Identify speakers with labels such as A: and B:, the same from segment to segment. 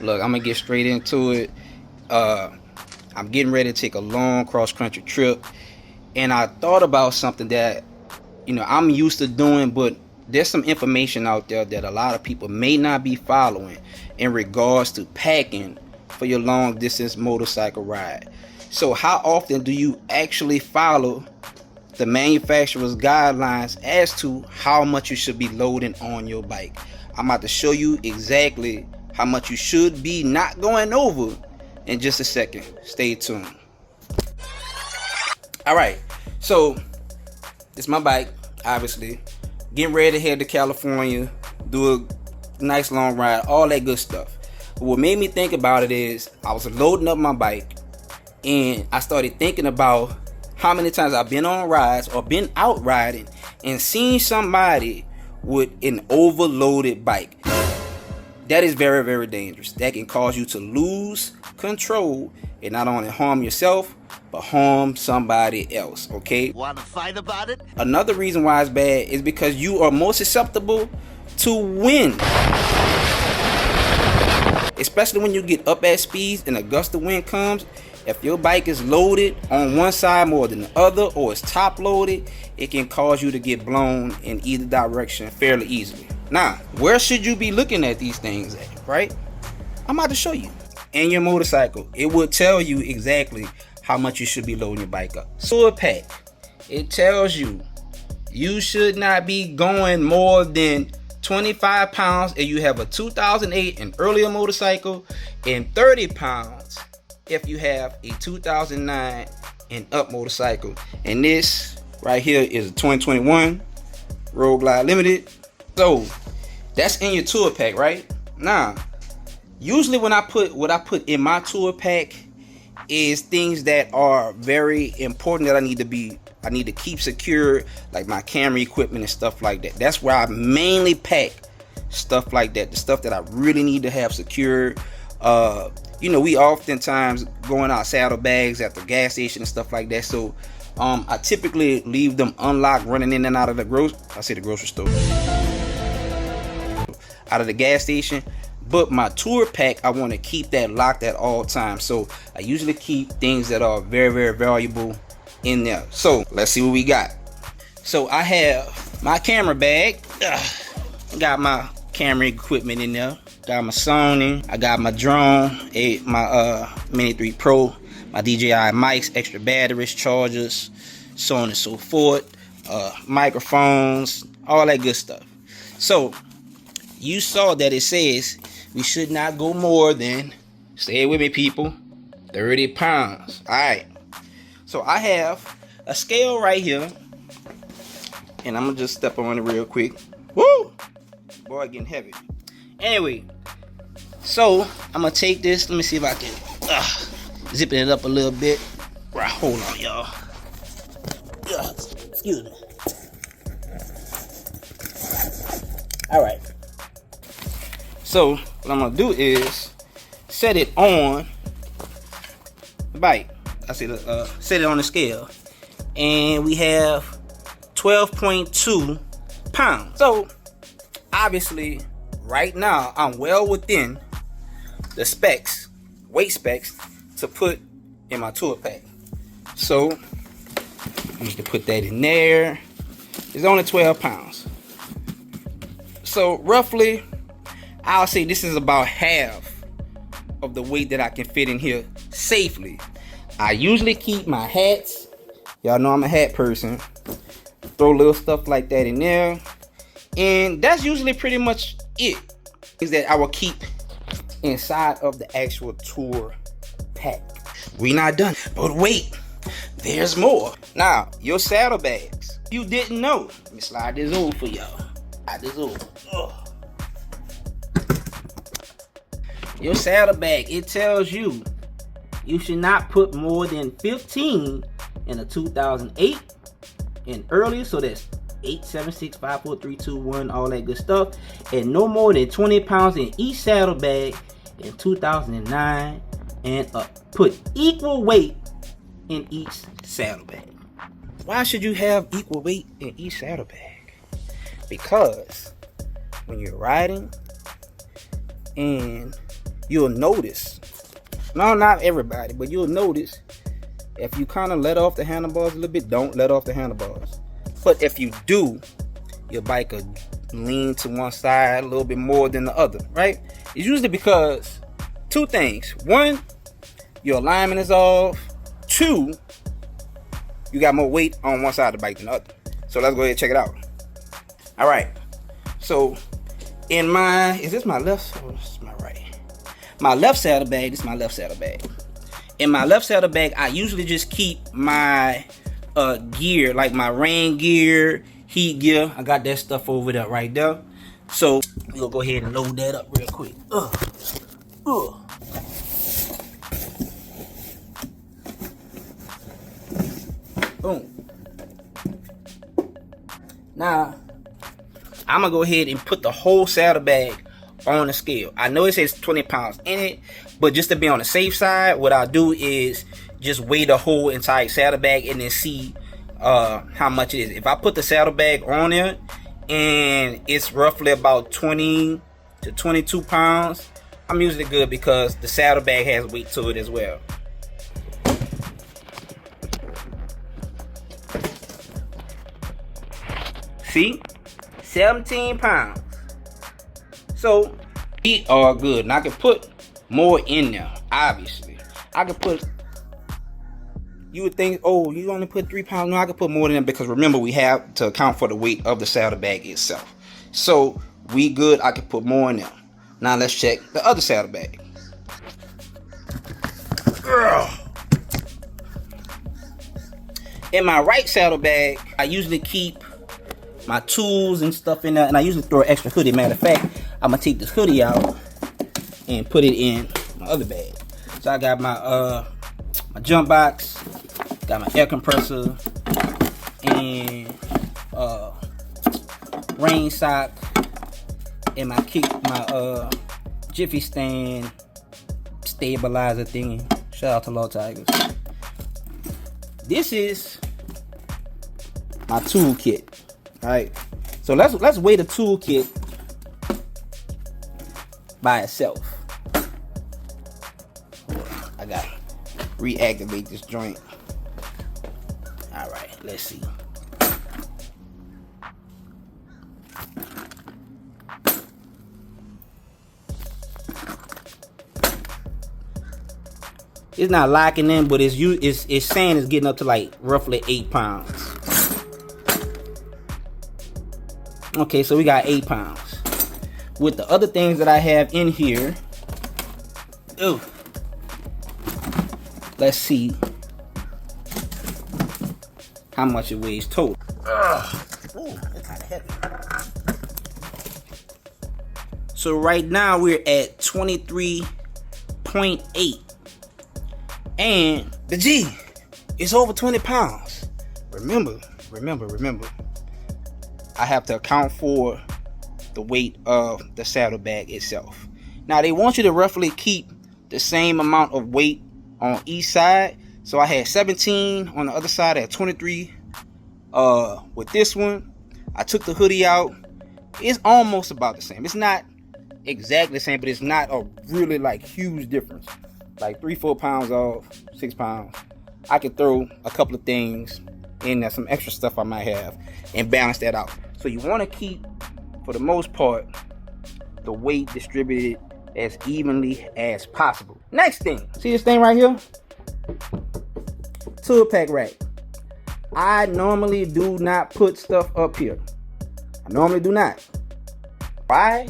A: Look, I'm gonna get straight into it. I'm getting ready to take a long cross-country trip, and I thought about something that I'm used to doing, but there's some information out there that a lot of people may not be following in regards to packing for your long distance motorcycle ride. So how often do you actually follow the manufacturer's guidelines as to how much you should be loading on your bike? I'm about to show you exactly how much you should be not going over in just a second. Stay tuned. Alright, so it's my bike, obviously. Getting ready to head to California, do a nice long ride, all that good stuff. But what made me think about it is I was loading up my bike and I started thinking about how many times I've been on rides or been out riding and seen somebody with an overloaded bike. That is very, very dangerous. That can cause you to lose control and not only harm yourself, but harm somebody else, okay?
B: Want to fight about it?
A: Another reason why it's bad is because you are more susceptible to wind. Especially when you get up at speeds and a gust of wind comes. If your bike is loaded on one side more than the other, or it's top loaded, it can cause you to get blown in either direction fairly easily. Now, where should you be looking at these things at, right? I'm about to show you. In your motorcycle, it will tell you exactly how much you should be loading your bike up. Tour pack, it tells you you should not be going more than 25 pounds if you have a 2008 and earlier motorcycle, and 30 pounds if you have a 2009 and up motorcycle. And this right here is a 2021 Road Glide Limited. So that's in your tour pack, right? Now, usually when I put what I put in my tour pack is things that are very important that I need to keep secure, like my camera equipment and stuff like that. That's where I mainly pack stuff like that, the stuff that I really need to have secured. We oftentimes go in our saddlebags at the gas station and stuff like that. So I typically leave them unlocked, running in and out of the grocery store, out of the gas station. But my tour pack, I want to keep that locked at all times. So I usually keep things that are very, very valuable in there. So let's see what we got. So I have my camera bag. Got my camera equipment in there. Got my Sony. I got my drone, my Mini 3 Pro, my DJI mics, extra batteries, chargers, so on and so forth. Microphones, all that good stuff. So you saw that it says we should not go more than, stay with me people, 30 pounds. Alright. So I have a scale right here. And I'm going to just step on it real quick. Woo! Boy, getting heavy. Anyway. So I'm going to take this. Let me see if I can zipping it up a little bit. Right, hold on, y'all. Excuse me. Alright. So what I'm gonna do is set it on the bike. Set it on the scale, and we have 12.2 pounds. So obviously, right now I'm well within the specs, weight specs, to put in my tour pack. So I need to put that in there. It's only 12 pounds. So roughly, I'll say this is about half of the weight that I can fit in here safely. I usually keep my hats. Y'all know I'm a hat person. Throw little stuff like that in there. And that's usually pretty much it. Is that I will keep inside of the actual tour pack. We not done. But wait, there's more. Now, your saddlebags. You didn't know. Let me slide this over for y'all. Slide this over. Ugh. Your saddlebag, it tells you should not put more than 15 in a 2008 and earlier. So that's 8, 7, 6, 5, 4, 3, 2, 1, all that good stuff. And no more than 20 pounds in each saddlebag in 2009 and up. Put equal weight in each saddlebag. Why should you have equal weight in each saddlebag? Because when you're riding and you'll notice, no, not everybody, but you'll notice if you kind of let off the handlebars a little bit, don't let off the handlebars. But if you do, your bike will lean to one side a little bit more than the other, right? It's usually because two things. One, your alignment is off. Two, you got more weight on one side of the bike than the other. So let's go ahead and check it out. All right. So in my, is this my left or is this my right? My left saddlebag, this is my left saddlebag. In my left saddlebag, I usually just keep my gear, like my rain gear, heat gear. I got that stuff over there right there. So we'll go ahead and load that up real quick. Boom. Now, I'm gonna go ahead and put the whole saddlebag on the scale. I know it says 20 pounds in it, but just to be on the safe side, what I'll do is just weigh the whole entire saddlebag and then see how much it is. If I put the saddlebag on there and it's roughly about 20 to 22 pounds, I'm usually good because the saddlebag has weight to it as well. See? 17 pounds. So we are good. And I can put more in there, obviously. I can put, you would think, oh, you only put 3 pounds. No, I can put more than that because remember, we have to account for the weight of the saddlebag itself. So we good. I can put more in there. Now let's check the other saddlebag. In my right saddlebag, I usually keep my tools and stuff in there, and I usually throw an extra hoodie. Matter of fact, I'm gonna take this hoodie out and put it in my other bag. So I got my my jump box, got my air compressor, and rain sock, and my jiffy stand stabilizer thingy. Shout out to Law Tigers. This is my tool kit. Alright, so let's weigh the toolkit by itself. I gotta reactivate this joint. Alright, let's see. It's not locking in, but it's saying it's getting up to like roughly 8 pounds. Okay, so we got 8 pounds. With the other things that I have in here, let's see how much it weighs total. Ooh, it's kind of heavy. So right now we're at 23.8, and the G is over 20 pounds. Remember. I have to account for the weight of the saddlebag itself. Now they want you to roughly keep the same amount of weight on each side. So I had 17 on the other side, at 23 with this one. I took the hoodie out. It's almost about the same. It's not exactly the same, but it's not a really like huge difference. Like 3-4 pounds off, 6 pounds. I could throw a couple of things in there, some extra stuff I might have, and balance that out. So you want to keep, for the most part, the weight distributed as evenly as possible. Next thing, see this thing right here? Tool pack rack. I normally do not put stuff up here. I normally do not. Why?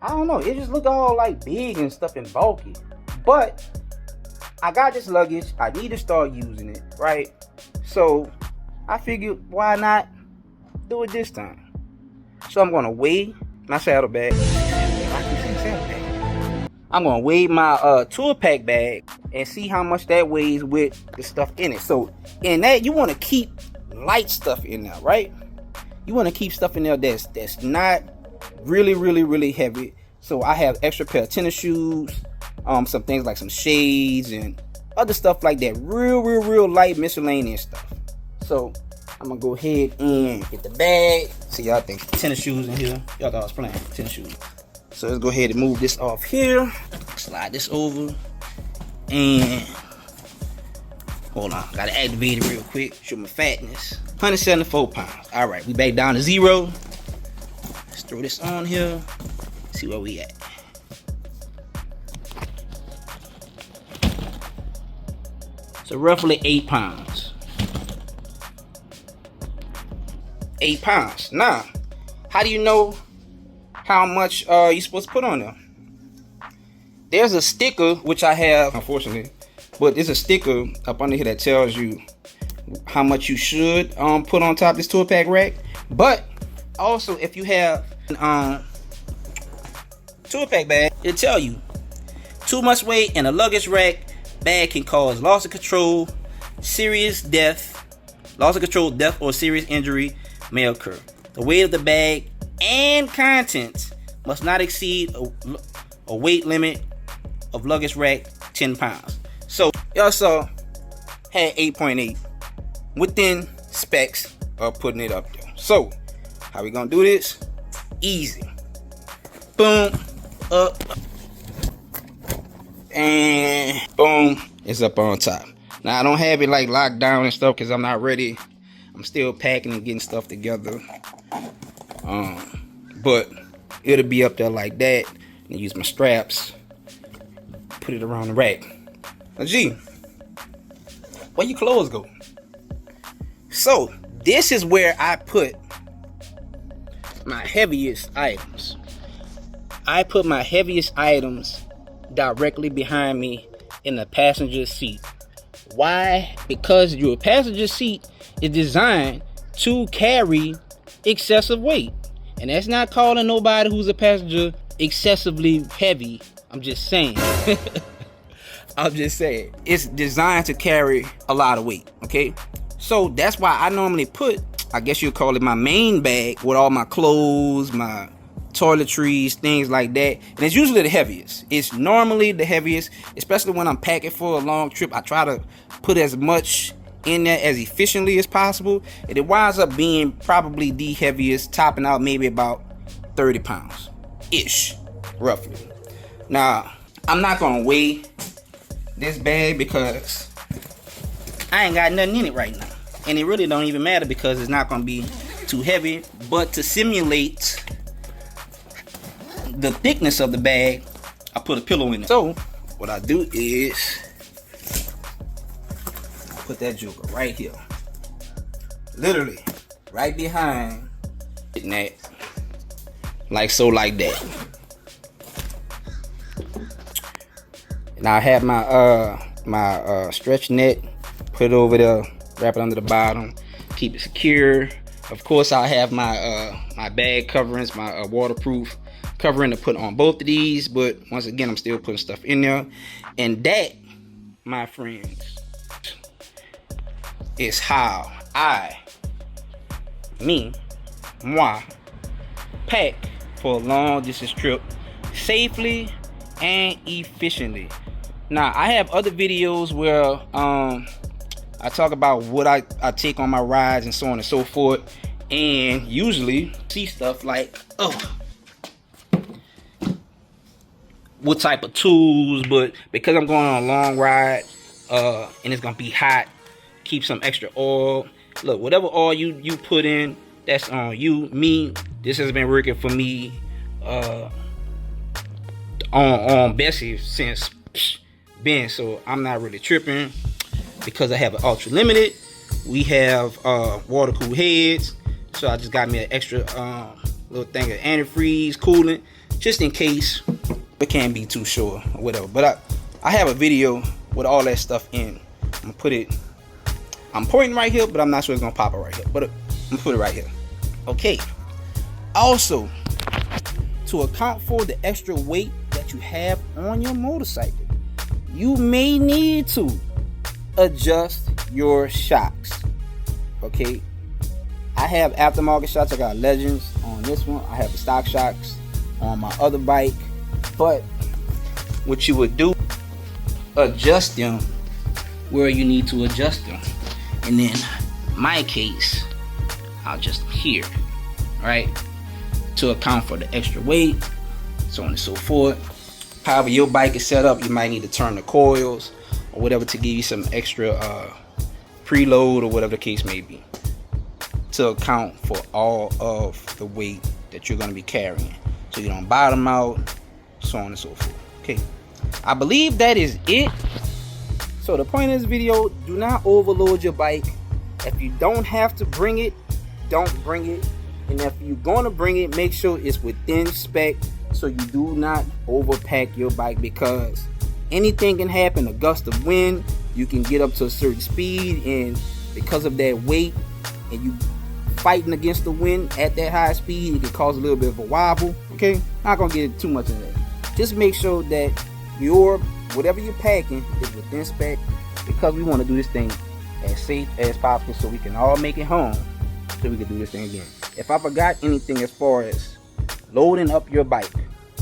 A: I don't know. It just look all like big and stuff and bulky. But I got this luggage. I need to start using it, right? So I figured, why not do it this time? So I'm gonna weigh my saddlebag. I'm gonna weigh my tool pack bag and see how much that weighs with the stuff in it. So in that, you want to keep light stuff in there, right? You want to keep stuff in there that's not really heavy. So I have extra pair of tennis shoes, some things like some shades and other stuff like that. Real light miscellaneous stuff. So I'm gonna go ahead and get the bag. See, y'all think tennis shoes in here. Y'all thought I was playing tennis shoes. So let's go ahead and move this off here. Slide this over. And hold on, gotta activate it real quick. Show my fatness. 174 pounds. All right, we back down to 0. Let's throw this on here. See where we at. So roughly 8 pounds. 8 pounds. Now, how do you know how much you're supposed to put on there? There's a sticker, which I have, unfortunately, but there's a sticker up under here that tells you how much you should put on top of this tool pack rack. But also, if you have tool pack bag, it'll tell you too much weight in a luggage rack bag can cause loss of control, serious death, loss of control, death, or serious injury may occur. The weight of the bag and contents must not exceed a weight limit of luggage rack 10 pounds. So y'all saw had 8.8 within specs of putting it up there. So how we gonna do this? Easy. Boom, up, and boom, it's up on top. Now I don't have it like locked down and stuff because I'm not ready. I'm still packing and getting stuff together. But it'll be up there like that. And use my straps, put it around the rack. Now, G, where your clothes go? So this is where I put my heaviest items. I put my heaviest items directly behind me in the passenger seat. Why? Because your passenger seat is designed to carry excessive weight. And that's not calling nobody who's a passenger excessively heavy. I'm just saying. I'm just saying. It's designed to carry a lot of weight, okay? So that's why I normally put, I guess you'd call it my main bag with all my clothes, my toiletries, things like that. And it's usually the heaviest. It's normally the heaviest, especially when I'm packing for a long trip. I try to put as much in there as efficiently as possible. And it winds up being probably the heaviest, topping out maybe about 30 pounds ish, roughly. Now, I'm not gonna weigh this bag because I ain't got nothing in it right now. And it really don't even matter because it's not gonna be too heavy. But to simulate the thickness of the bag, I put a pillow in it. So what I do is put that joker right here, literally right behind that, like so, like that. And I have my stretch net, put it over there, wrap it under the bottom, keep it secure. Of course, I have my my bag coverings, my waterproof covering to put on both of these. But once again, I'm still putting stuff in there. And that, my friends, is how moi, pack for a long distance trip safely and efficiently. Now, I have other videos where I talk about what I take on my rides and so on and so forth, and usually see stuff like, what type of tools. But because I'm going on a long ride and it's gonna be hot, keep some extra oil. Look, whatever oil you put in, that's on you. Me, this has been working for me on Bessie since been, so I'm not really tripping. Because I have an ultra limited, we have water cooled heads, so I just got me an extra little thing of antifreeze coolant just in case it can't be too sure or whatever. But I have a video with all that stuff in. I'm gonna put it, I'm pointing right here, but I'm not sure it's gonna pop it right here, but I'm gonna put it right here. Okay, also to account for the extra weight that you have on your motorcycle, you may need to adjust your shocks. Okay, I have aftermarket shocks. I got Legends on this one. I have the stock shocks on my other bike. But what you would do, adjust them where you need to adjust them. And then in my case, I'll adjust them here, right, to account for the extra weight, so on and so forth. However your bike is set up, you might need to turn the coils or whatever to give you some extra preload or whatever the case may be, to account for all of the weight that you're going to be carrying, so you don't bottom out, so on and so forth. Okay, I believe that is it. So the point of this video, do not overload your bike. If you don't have to bring it, don't bring it. And if you're going to bring it, make sure it's within spec, so you do not overpack your bike, because anything can happen. A gust of wind, you can get up to a certain speed, and because of that weight and you fighting against the wind at that high speed, it can cause a little bit of a wobble. Okay, not gonna get too much in that. Just make sure that whatever you're packing is within spec, because we want to do this thing as safe as possible so we can all make it home, so we can do this thing again. If I forgot anything as far as loading up your bike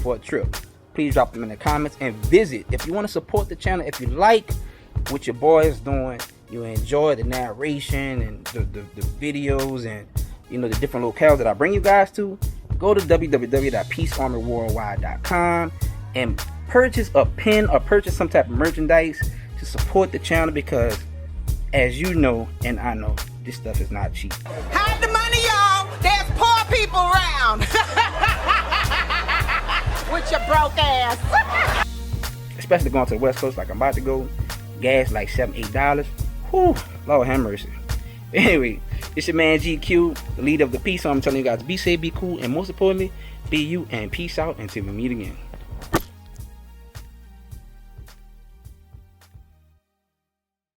A: for a trip, please drop them in the comments, and visit. If you want to support the channel, if you like what your boy is doing, you enjoy the narration and the videos and the different locales that I bring you guys to, go to www.peacearmyworldwide.com and purchase a pin or purchase some type of merchandise to support the channel, because as you know and I know, this stuff is not cheap.
B: Hide the money, y'all. There's poor people around. With your broke ass.
A: Especially going to the West Coast like I'm about to go. Gas like $7-8. Whew, Lord have mercy. Anyway, it's your man GQ, the leader of the Peace. So I'm telling you guys, be safe, be cool, and most importantly, be you, and peace out until we meet again.